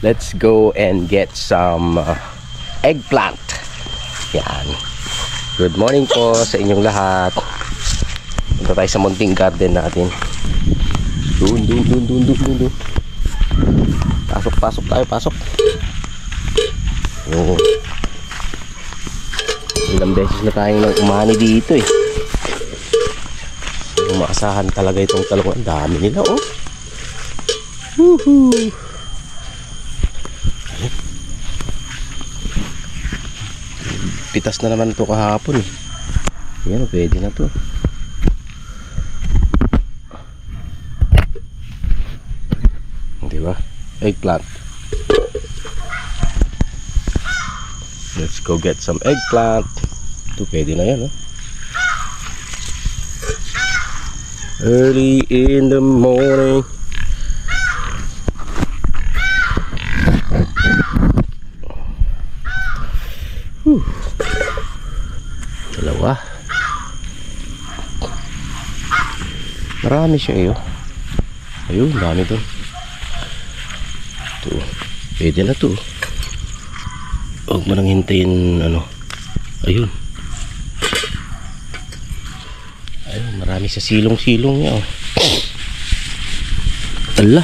Let's go and get some eggplant. Yan. Good morning po sa inyong lahat. Punta tayo sa munting garden natin. Dun. Pasok tayo. Yun. Ilang beses na tayong umani dito eh. Maasahan talaga itong talong. Ang dami nila oh. Woohoo! Pitas na naman ito kahapon eh. Yan, pwede na to. Diba? Eggplant. Let's go get some eggplant. Ito pwede na yan oh. Early in the morning. Dalawa. Marami siya eh oh. Ayun, dami doon. Ito, pwede na to. Huwag mo nang hintayin ano. Ayun. Ayun, marami sa silong-silong niya oh. Ala.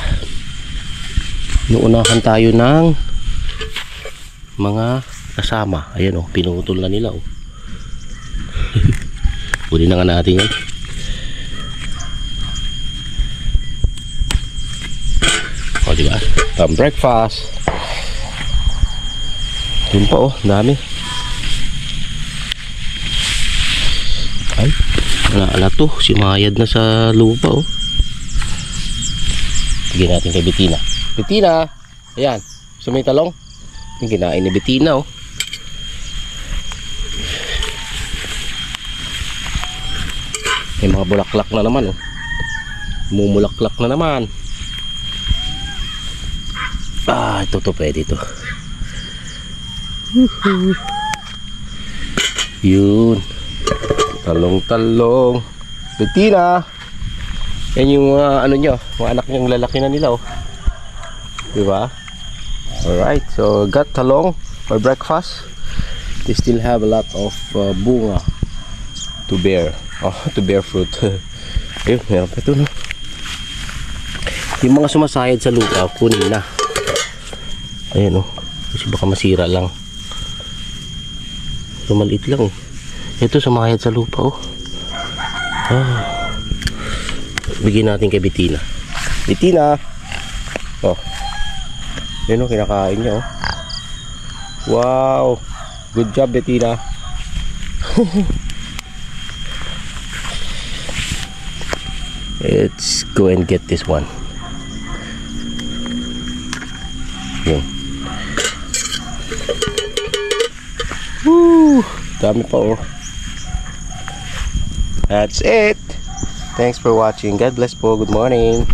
Inuunahan tayo ng mga kasama. Ayan oh, pinutol na nila oh. Kunin na nga natin yan. O diba? Breakfast. Yun pa oh, dami. Ay, ala to, simayad na sa lupa oh. Bigyan natin kay Betina. Betina, ayan, gusto mo yung talong? Yung kinain ni Betina oh. May mga bulaklak na naman oh. Mumulaklak na naman. Ah, ito pwede ito. Yun. Talong. Betina. Yan yung ano nyo, mga anak nyong lalaki na nila oh. Diba? Alright, so got talong for breakfast. They still have a lot of bunga to bear. Oh, to bear fruit. Ayun, meron pa ito no. Yung mga sumasayad sa lupa, kunin na. Ayan oh, kasi baka masira lang. So maliit lang oh. Ito sumayad sa lupa oh. Ah. Bigyan natin kay Betina. Betina. Oh. Yun oh, kinakain niya oh. Wow. Good job Betina. Let's go and get this one. Yun. Woo! Dami pa oh. That's it. Thanks for watching. God bless po. Good morning.